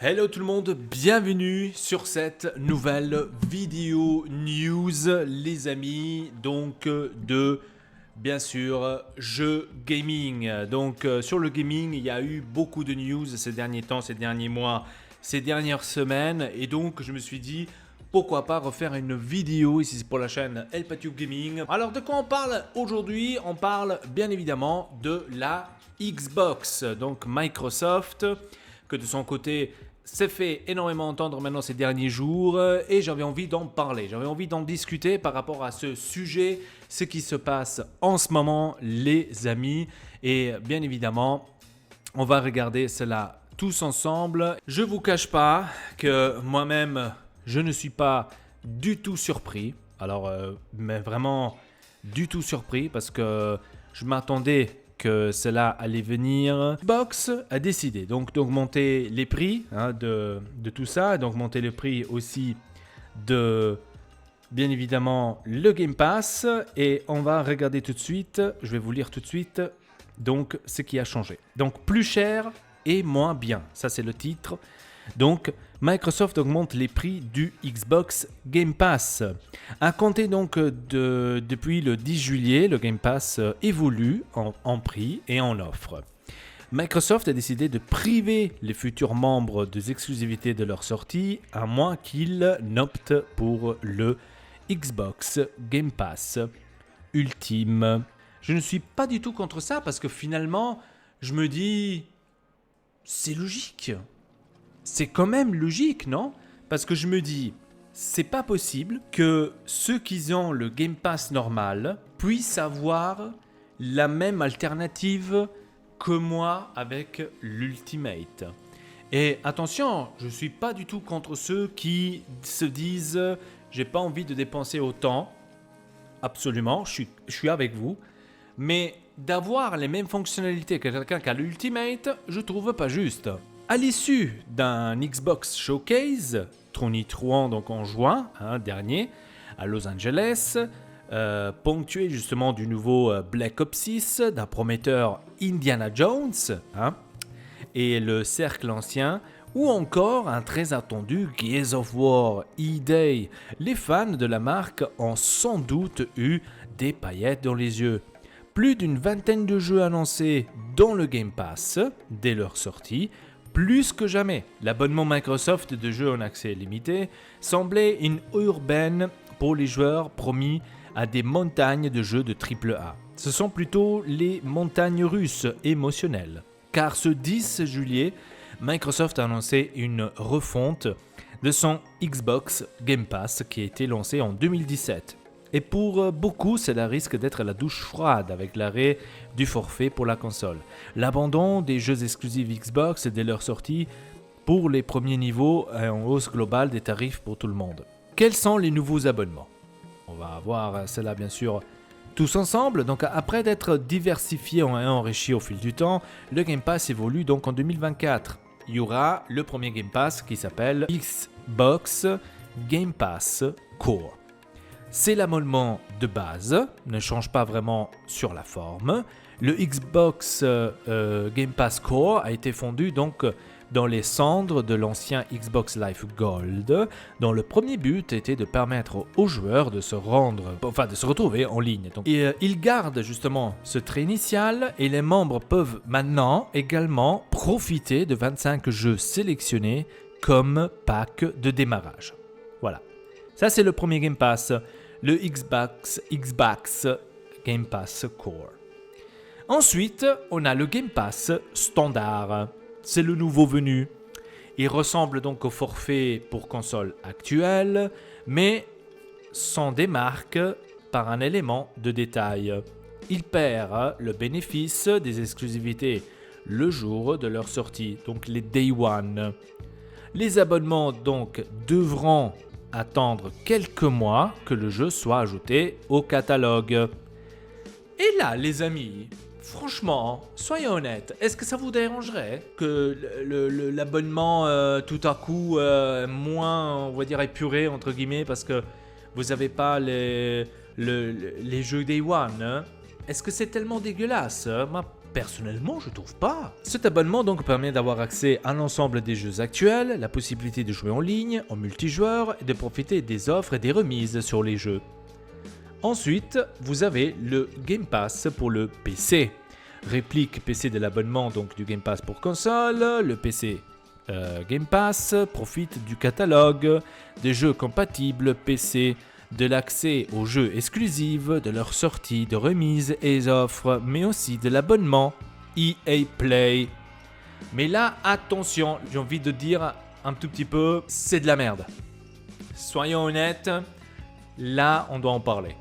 Hello tout le monde, bienvenue sur cette nouvelle vidéo news les amis, donc de bien sûr jeux gaming. Donc sur le gaming il y a eu beaucoup de news ces derniers temps, ces derniers mois, ces dernières semaines et donc je me suis dit pourquoi pas refaire une vidéo ici pour la chaîne Elpatube Gaming. Alors de quoi on parle aujourd'hui? On parle bien évidemment de la Xbox, donc Microsoft que de son côté s'est fait énormément entendre maintenant ces derniers jours et j'avais envie d'en parler, j'avais envie d'en discuter par rapport à ce sujet, ce qui se passe en ce moment les amis et bien évidemment on va regarder cela tous ensemble. Je vous cache pas que moi-même je ne suis pas du tout surpris, alors mais vraiment du tout surpris parce que je m'attendais que cela allait venir. Xbox a décidé donc d'augmenter les prix de tout ça, d'augmenter le prix aussi de bien évidemment le Game Pass et on va regarder tout de suite, je vais vous lire tout de suite donc ce qui a changé. Donc plus cher et moins bien, ça c'est le titre. Donc Microsoft augmente les prix du Xbox Game Pass. À compter donc depuis le 10 juillet, le Game Pass évolue en prix et en offre. Microsoft a décidé de priver les futurs membres des exclusivités de leur sortie, à moins qu'ils n'optent pour le Xbox Game Pass Ultime. Je ne suis pas du tout contre ça parce que finalement, je me dis, c'est logique. C'est quand même logique, non? Parce que je me dis, c'est pas possible que ceux qui ont le Game Pass normal puissent avoir la même alternative que moi avec l'Ultimate. Et attention, je suis pas du tout contre ceux qui se disent, j'ai pas envie de dépenser autant. Absolument, je suis avec vous. Mais d'avoir les mêmes fonctionnalités que quelqu'un qui a l'Ultimate, je trouve pas juste. À l'issue d'un Xbox Showcase, tonitruant donc en juin dernier à Los Angeles, ponctué justement du nouveau Black Ops 6, d'un prometteur Indiana Jones et le Cercle Ancien, ou encore un très attendu Gears of War E-Day, les fans de la marque ont sans doute eu des paillettes dans les yeux. Plus d'une vingtaine de jeux annoncés dans le Game Pass dès leur sortie. Plus que jamais, l'abonnement Microsoft de jeux en accès limité semblait une urbaine pour les joueurs promis à des montagnes de jeux de AAA. Ce sont plutôt les montagnes russes émotionnelles. Car ce 10 juillet, Microsoft a annoncé une refonte de son Xbox Game Pass qui a été lancé en 2017. Et pour beaucoup, cela risque d'être la douche froide avec l'arrêt du forfait pour la console. L'abandon des jeux exclusifs Xbox dès leur sortie pour les premiers niveaux et en hausse globale des tarifs pour tout le monde. Quels sont les nouveaux abonnements? On va voir cela bien sûr tous ensemble. Donc après d'être diversifié et enrichi au fil du temps, le Game Pass évolue donc en 2024. Il y aura le premier Game Pass qui s'appelle Xbox Game Pass Core. C'est l'abonnement de base, ne change pas vraiment sur la forme. Le Xbox Game Pass Core a été fondu donc dans les cendres de l'ancien Xbox Live Gold, dont le premier but était de permettre aux joueurs de se retrouver en ligne. Donc, il garde justement ce trait initial et les membres peuvent maintenant également profiter de 25 jeux sélectionnés comme pack de démarrage. Voilà. Ça, c'est le premier Game Pass, le Xbox Game Pass Core. Ensuite, on a le Game Pass Standard. C'est le nouveau venu. Il ressemble donc au forfait pour console actuelle, mais s'en démarque par un élément de détail. Il perd le bénéfice des exclusivités le jour de leur sortie, donc les Day One. Les abonnements donc devront attendre quelques mois que le jeu soit ajouté au catalogue. Et là, les amis, franchement, soyons honnêtes, est-ce que ça vous dérangerait que l'abonnement tout à coup moins, on va dire, épuré, entre guillemets, parce que vous n'avez pas les jeux Day One Est-ce que c'est tellement dégueulasse? Moi, Personnellement, je trouve pas. Cet abonnement donc permet d'avoir accès à l'ensemble des jeux actuels, la possibilité de jouer en ligne, en multijoueur et de profiter des offres et des remises sur les jeux. Ensuite, vous avez le Game Pass pour le PC. Réplique PC de l'abonnement donc du Game Pass pour console, le PC Game Pass profite du catalogue des jeux compatibles PC, de l'accès aux jeux exclusifs, de leurs sorties, de remises et offres, mais aussi de l'abonnement EA Play. Mais là, attention, j'ai envie de dire un tout petit peu, c'est de la merde. Soyons honnêtes, là, on doit en parler.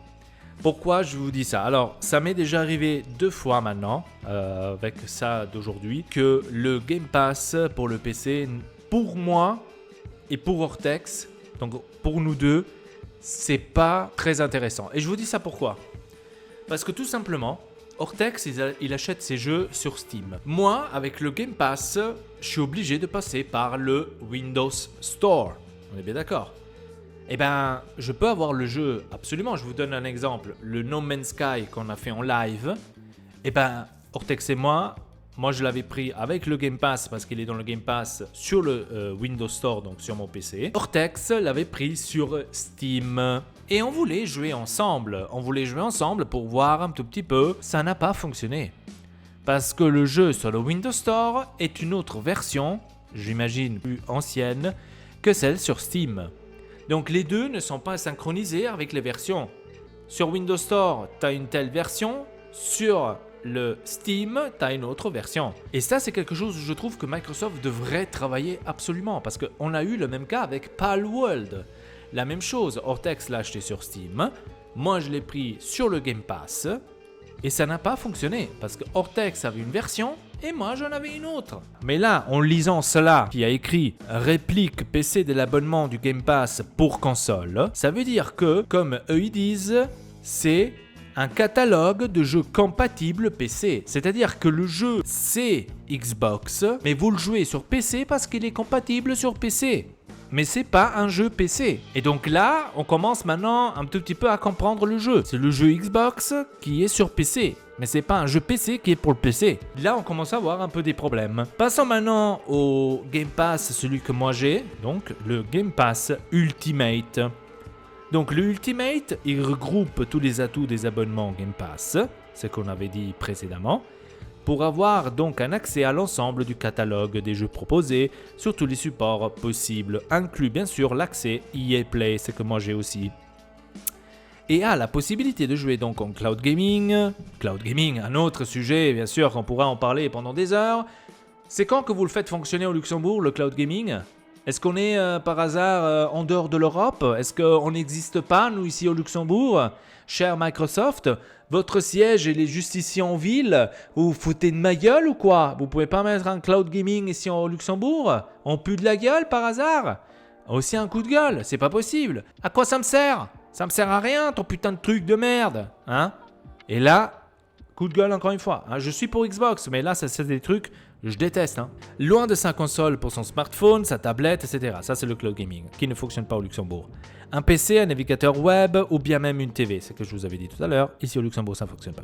Pourquoi je vous dis ça? Alors, ça m'est déjà arrivé 2 fois maintenant, avec ça d'aujourd'hui, que le Game Pass pour le PC, pour moi et pour Ortex, donc pour nous deux, c'est pas très intéressant. Et je vous dis ça pourquoi? Parce que tout simplement, Ortex, il achète ses jeux sur Steam. Moi, avec le Game Pass, je suis obligé de passer par le Windows Store. On est bien d'accord? Eh ben, je peux avoir le jeu, absolument. Je vous donne un exemple. Le No Man's Sky qu'on a fait en live. Eh ben, Ortex et moi je l'avais pris avec le Game Pass parce qu'il est dans le Game Pass sur le Windows Store, donc sur mon PC. Ortex l'avait pris sur Steam. Et on voulait jouer ensemble. On voulait jouer ensemble pour voir un tout petit peu. Ça n'a pas fonctionné. Parce que le jeu sur le Windows Store est une autre version, j'imagine plus ancienne, que celle sur Steam. Donc les deux ne sont pas synchronisés avec les versions. Sur Windows Store, tu as une telle version. Sur le Steam, tu as une autre version. Et ça, c'est quelque chose où je trouve que Microsoft devrait travailler absolument. Parce qu'on a eu le même cas avec Palworld. La même chose, Ortex l'a acheté sur Steam. Moi, je l'ai pris sur le Game Pass. Et ça n'a pas fonctionné. Parce que Ortex avait une version et moi, j'en avais une autre. Mais là, en lisant cela, qui a écrit « Réplique PC de l'abonnement du Game Pass pour console », ça veut dire que, comme eux ils disent, c'est un catalogue de jeux compatibles PC. C'est-à-dire que le jeu, c'est Xbox, mais vous le jouez sur PC parce qu'il est compatible sur PC. Mais c'est pas un jeu PC. Et donc là, on commence maintenant un tout petit peu à comprendre le jeu. C'est le jeu Xbox qui est sur PC. Mais c'est pas un jeu PC qui est pour le PC. Là, on commence à avoir un peu des problèmes. Passons maintenant au Game Pass, celui que moi j'ai. Donc, le Game Pass Ultimate. Donc, le Ultimate, il regroupe tous les atouts des abonnements Game Pass. Ce qu'on avait dit précédemment. Pour avoir donc un accès à l'ensemble du catalogue des jeux proposés sur tous les supports possibles, inclus bien sûr l'accès EA Play, c'est que moi j'ai aussi. Et a la possibilité de jouer donc en cloud gaming. Cloud gaming, un autre sujet bien sûr qu'on pourra en parler pendant des heures. C'est quand que vous le faites fonctionner au Luxembourg, le cloud gaming? Est-ce qu'on est par hasard en dehors de l'Europe? Est-ce qu'on n'existe pas, nous, ici au Luxembourg? Cher Microsoft, votre siège, il est juste ici en ville. Vous vous foutez de ma gueule ou quoi? Vous pouvez pas mettre un cloud gaming ici au Luxembourg? On pue de la gueule par hasard? Aussi un coup de gueule, c'est pas possible. À quoi ça me sert? Ça me sert à rien, ton putain de truc de merde. Hein? Et là, coup de gueule encore une fois. Hein, je suis pour Xbox, mais là, ça c'est des trucs... Je déteste. Hein. Loin de sa console pour son smartphone, sa tablette, etc. Ça, c'est le cloud gaming qui ne fonctionne pas au Luxembourg. Un PC, un navigateur web ou bien même une TV, c'est ce que je vous avais dit tout à l'heure. Ici au Luxembourg, ça ne fonctionne pas.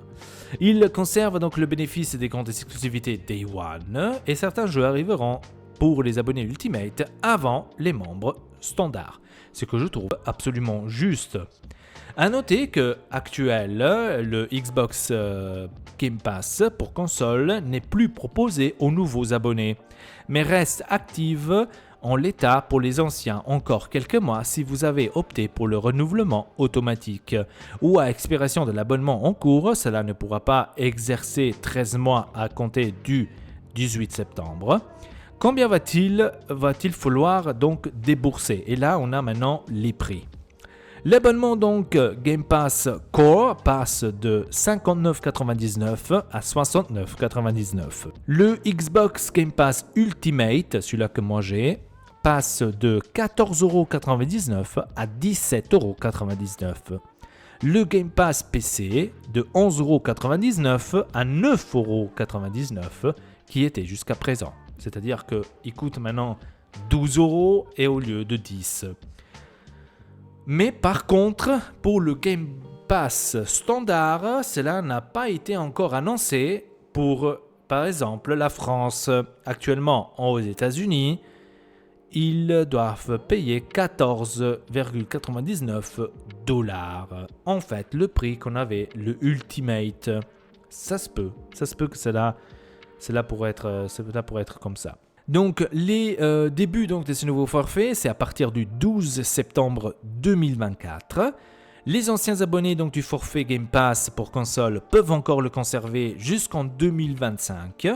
Il conserve donc le bénéfice des comptes exclusivités Day One et certains jeux arriveront pour les abonnés Ultimate avant les membres standards. Ce que je trouve absolument juste. A noter que actuel, le Xbox Game Pass pour console n'est plus proposé aux nouveaux abonnés, mais reste active en l'état pour les anciens encore quelques mois si vous avez opté pour le renouvellement automatique. Ou à expiration de l'abonnement en cours, cela ne pourra pas exercer 13 mois à compter du 18 septembre. Combien va-t-il falloir donc débourser? Et là, on a maintenant les prix. L'abonnement donc Game Pass Core passe de 59,99 à 69,99. Le Xbox Game Pass Ultimate, celui-là que moi j'ai, passe de 14,99 à 17,99 €. Le Game Pass PC de 11,99 à 9,99 € qui était jusqu'à présent. C'est-à-dire qu'il coûte maintenant 12 € et au lieu de 10. Mais par contre, pour le Game Pass standard, cela n'a pas été encore annoncé pour, par exemple, la France. Actuellement, aux États-Unis, ils doivent payer 14,99 $. En fait, le prix qu'on avait, le Ultimate, ça se peut que cela pourrait être comme ça. Donc, les débuts donc, de ce nouveau forfait, c'est à partir du 12 septembre 2024. Les anciens abonnés donc, du forfait Game Pass pour console peuvent encore le conserver jusqu'en 2025.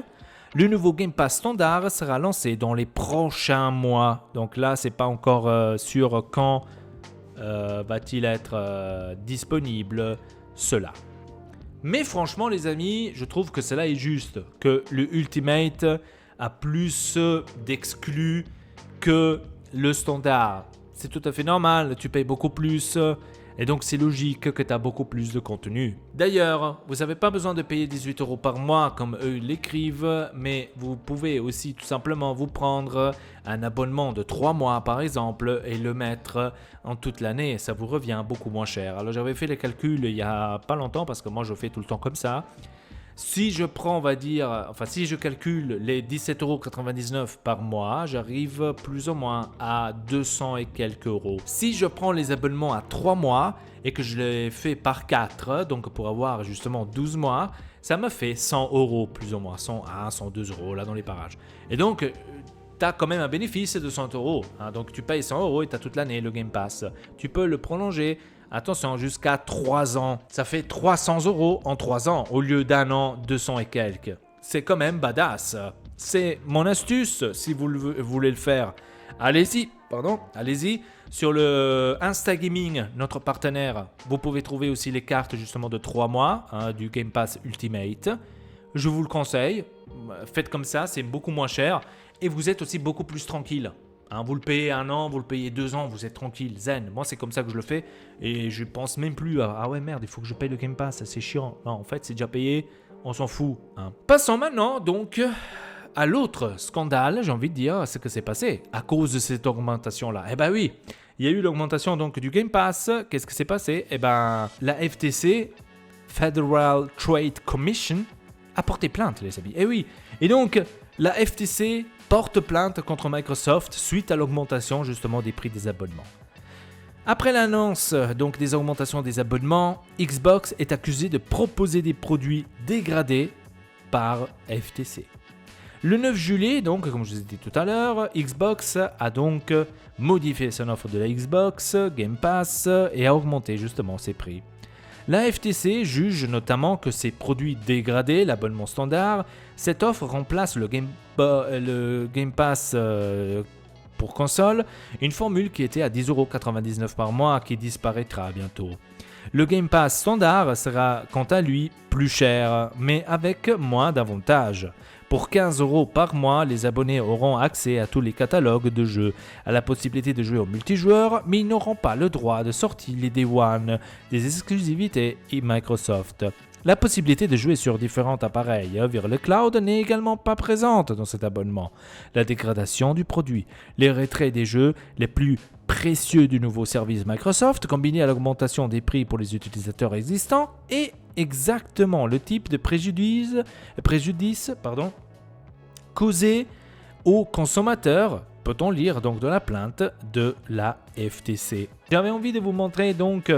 Le nouveau Game Pass standard sera lancé dans les prochains mois. Donc là, c'est pas encore sûr quand va-t-il être disponible cela. Mais franchement, les amis, je trouve que cela est juste. Que le Ultimate a plus d'exclus que le standard. C'est tout à fait normal, tu payes beaucoup plus. Et donc, c'est logique que tu as beaucoup plus de contenu. D'ailleurs, vous n'avez pas besoin de payer 18 € par mois comme eux l'écrivent, mais vous pouvez aussi tout simplement vous prendre un abonnement de 3 mois par exemple et le mettre en toute l'année. Ça vous revient beaucoup moins cher. Alors, j'avais fait les calculs il n'y a pas longtemps parce que moi, je fais tout le temps comme ça. Si je prends, si je calcule les 17,99 € par mois, j'arrive plus ou moins à 200 et quelques euros. Si je prends les abonnements à 3 mois et que je les fais par 4, donc pour avoir justement 12 mois, ça me fait 100 € plus ou moins, 101, 102 € là dans les parages. Et donc, tu as quand même un bénéfice de 100 €. Donc, tu payes 100 € et tu as toute l'année le Game Pass. Tu peux le prolonger. Attention, jusqu'à 3 ans. Ça fait 300 € en 3 ans au lieu d'un an, 200 et quelques. C'est quand même badass. C'est mon astuce si vous voulez le faire. Allez-y sur le Instagaming, notre partenaire. Vous pouvez trouver aussi les cartes justement de 3 mois du Game Pass Ultimate. Je vous le conseille. Faites comme ça, c'est beaucoup moins cher et vous êtes aussi beaucoup plus tranquille. Vous le payez 1 an, vous le payez 2 ans, vous êtes tranquille, zen. Moi, c'est comme ça que je le fais et je pense même plus à « Ah ouais, merde, il faut que je paye le Game Pass, c'est chiant. » Non, en fait, c'est déjà payé, on s'en fout. Passons maintenant donc à l'autre scandale, j'ai envie de dire, ce que s'est passé à cause de cette augmentation-là. Eh ben oui, il y a eu l'augmentation donc du Game Pass. Qu'est-ce qui s'est passé? Eh ben, la FTC, Federal Trade Commission, a porté plainte, les amis. Eh oui, et donc, la FTC porte plainte contre Microsoft suite à l'augmentation justement des prix des abonnements. Après l'annonce donc des augmentations des abonnements, Xbox est accusé de proposer des produits dégradés par FTC. Le 9 juillet, donc comme je vous ai dit tout à l'heure, Xbox a donc modifié son offre de la Xbox Game Pass et a augmenté justement ses prix. La FTC juge notamment que ces produits dégradés, l'abonnement standard, cette offre remplace le Game Pass pour console, une formule qui était à 10,99 € par mois qui disparaîtra bientôt. Le Game Pass standard sera quant à lui plus cher, mais avec moins d'avantages. Pour 15 € par mois, les abonnés auront accès à tous les catalogues de jeux, à la possibilité de jouer au multijoueur, mais ils n'auront pas le droit de sortir les Day One, des exclusivités et Microsoft. La possibilité de jouer sur différents appareils via le cloud n'est également pas présente dans cet abonnement. La dégradation du produit, les retraits des jeux les plus précieux du nouveau service Microsoft, combiné à l'augmentation des prix pour les utilisateurs existants, est exactement le type de préjudice causé aux consommateurs, peut-on lire donc dans la plainte de la FTC. J'avais envie de vous montrer donc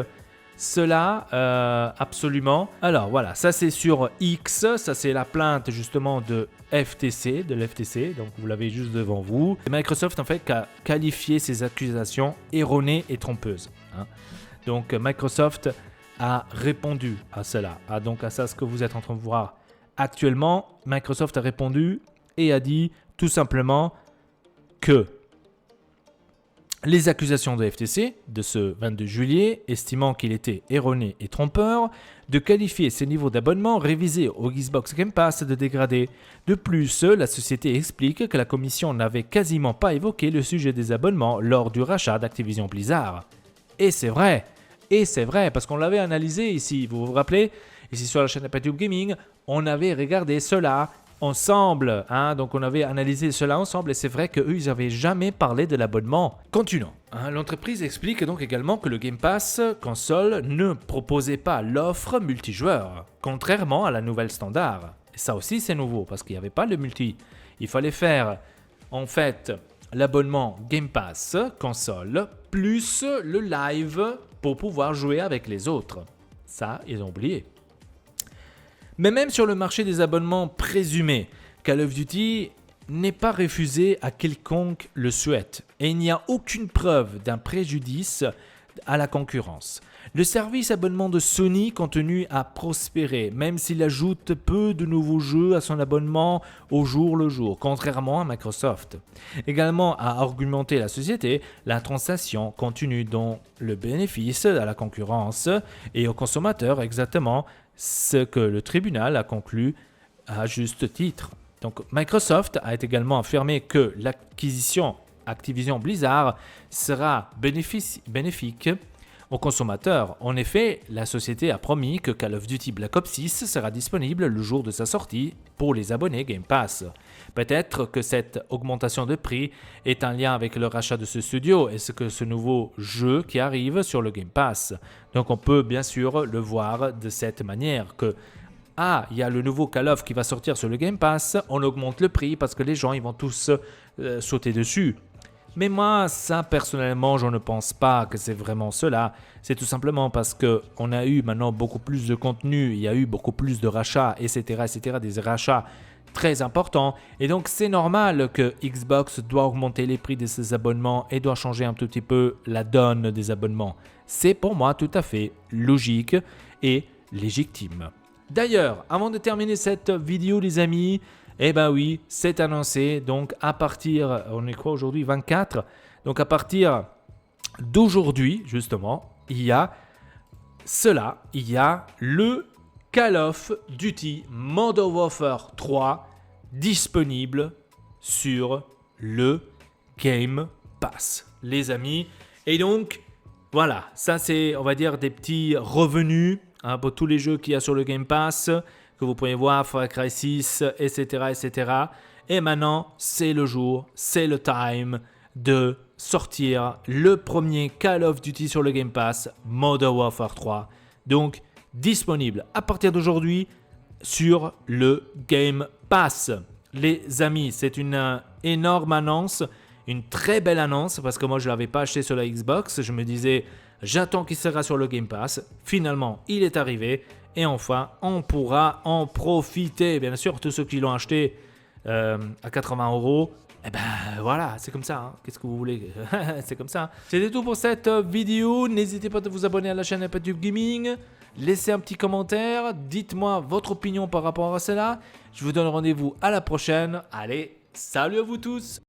cela absolument. Alors voilà, ça c'est sur X, ça c'est la plainte justement de l'FTC, donc vous l'avez juste devant vous. Microsoft en fait a qualifié ces accusations erronées et trompeuses. Donc Microsoft a répondu à cela, donc à ça ce que vous êtes en train de voir actuellement. Microsoft a répondu et a dit tout simplement que les accusations de FTC de ce 22 juillet, estimant qu'il était erroné et trompeur de qualifier ces niveaux d'abonnement révisés au Xbox Game Pass de dégradés. De plus, la société explique que la commission n'avait quasiment pas évoqué le sujet des abonnements lors du rachat d'Activision Blizzard. Et c'est vrai, parce qu'on l'avait analysé ici, vous vous rappelez, ici sur la chaîne YouTube Gaming, on avait regardé cela ensemble, donc on avait analysé cela ensemble et c'est vrai qu'eux ils n'avaient jamais parlé de l'abonnement. Continuons. L'entreprise explique donc également que le Game Pass console ne proposait pas l'offre multijoueur, contrairement à la nouvelle standard. Ça aussi, c'est nouveau parce qu'il n'y avait pas le multi. Il fallait faire, en fait, l'abonnement Game Pass console plus le live pour pouvoir jouer avec les autres. Ça, ils ont oublié. Mais même sur le marché des abonnements présumés, Call of Duty n'est pas refusé à quiconque le souhaite et il n'y a aucune preuve d'un préjudice à la concurrence. Le service abonnement de Sony continue à prospérer, même s'il ajoute peu de nouveaux jeux à son abonnement au jour le jour, contrairement à Microsoft. Également à argumenter la société, la transaction continue dont le bénéfice à la concurrence et aux consommateurs exactement ce que le tribunal a conclu à juste titre. Donc Microsoft a également affirmé que l'acquisition Activision Blizzard sera bénéfique aux consommateurs. En effet, la société a promis que Call of Duty Black Ops 6 sera disponible le jour de sa sortie pour les abonnés Game Pass. Peut-être que cette augmentation de prix est en lien avec le rachat de ce studio et ce nouveau jeu qui arrive sur le Game Pass. Donc on peut bien sûr le voir de cette manière que il y a le nouveau Call of qui va sortir sur le Game Pass, on augmente le prix parce que les gens ils vont tous sauter dessus. Mais moi, ça personnellement, je ne pense pas que c'est vraiment cela. C'est tout simplement parce qu'on a eu maintenant beaucoup plus de contenu, il y a eu beaucoup plus de rachats, etc., des rachats très importants. Et donc, c'est normal que Xbox doit augmenter les prix de ses abonnements et doit changer un tout petit peu la donne des abonnements. C'est pour moi tout à fait logique et légitime. D'ailleurs, avant de terminer cette vidéo, les amis, eh ben oui, c'est annoncé. Donc, à partir, on est quoi aujourd'hui, 24. Donc, à partir d'aujourd'hui, justement, il y a le Call of Duty Modern Warfare 3 disponible sur le Game Pass, les amis. Et donc, voilà, ça c'est, on va dire, des petits revenus pour tous les jeux qu'il y a sur le Game Pass, que vous pouvez voir, Far Cry 6, etc. Et maintenant, c'est le jour, c'est le time de sortir le premier Call of Duty sur le Game Pass, Modern Warfare 3. Donc, disponible à partir d'aujourd'hui sur le Game Pass. Les amis, c'est une énorme annonce, une très belle annonce, parce que moi, je ne l'avais pas acheté sur la Xbox. Je me disais, j'attends qu'il sera sur le Game Pass. Finalement, il est arrivé. Et enfin, on pourra en profiter. Bien sûr, tous ceux qui l'ont acheté à 80 €, eh ben voilà, c'est comme ça. Hein. Qu'est-ce que vous voulez? C'est comme ça. C'était tout pour cette vidéo. N'hésitez pas à vous abonner à la chaîne YouTube Gaming. Laissez un petit commentaire. Dites-moi votre opinion par rapport à cela. Je vous donne rendez-vous à la prochaine. Allez, salut à vous tous!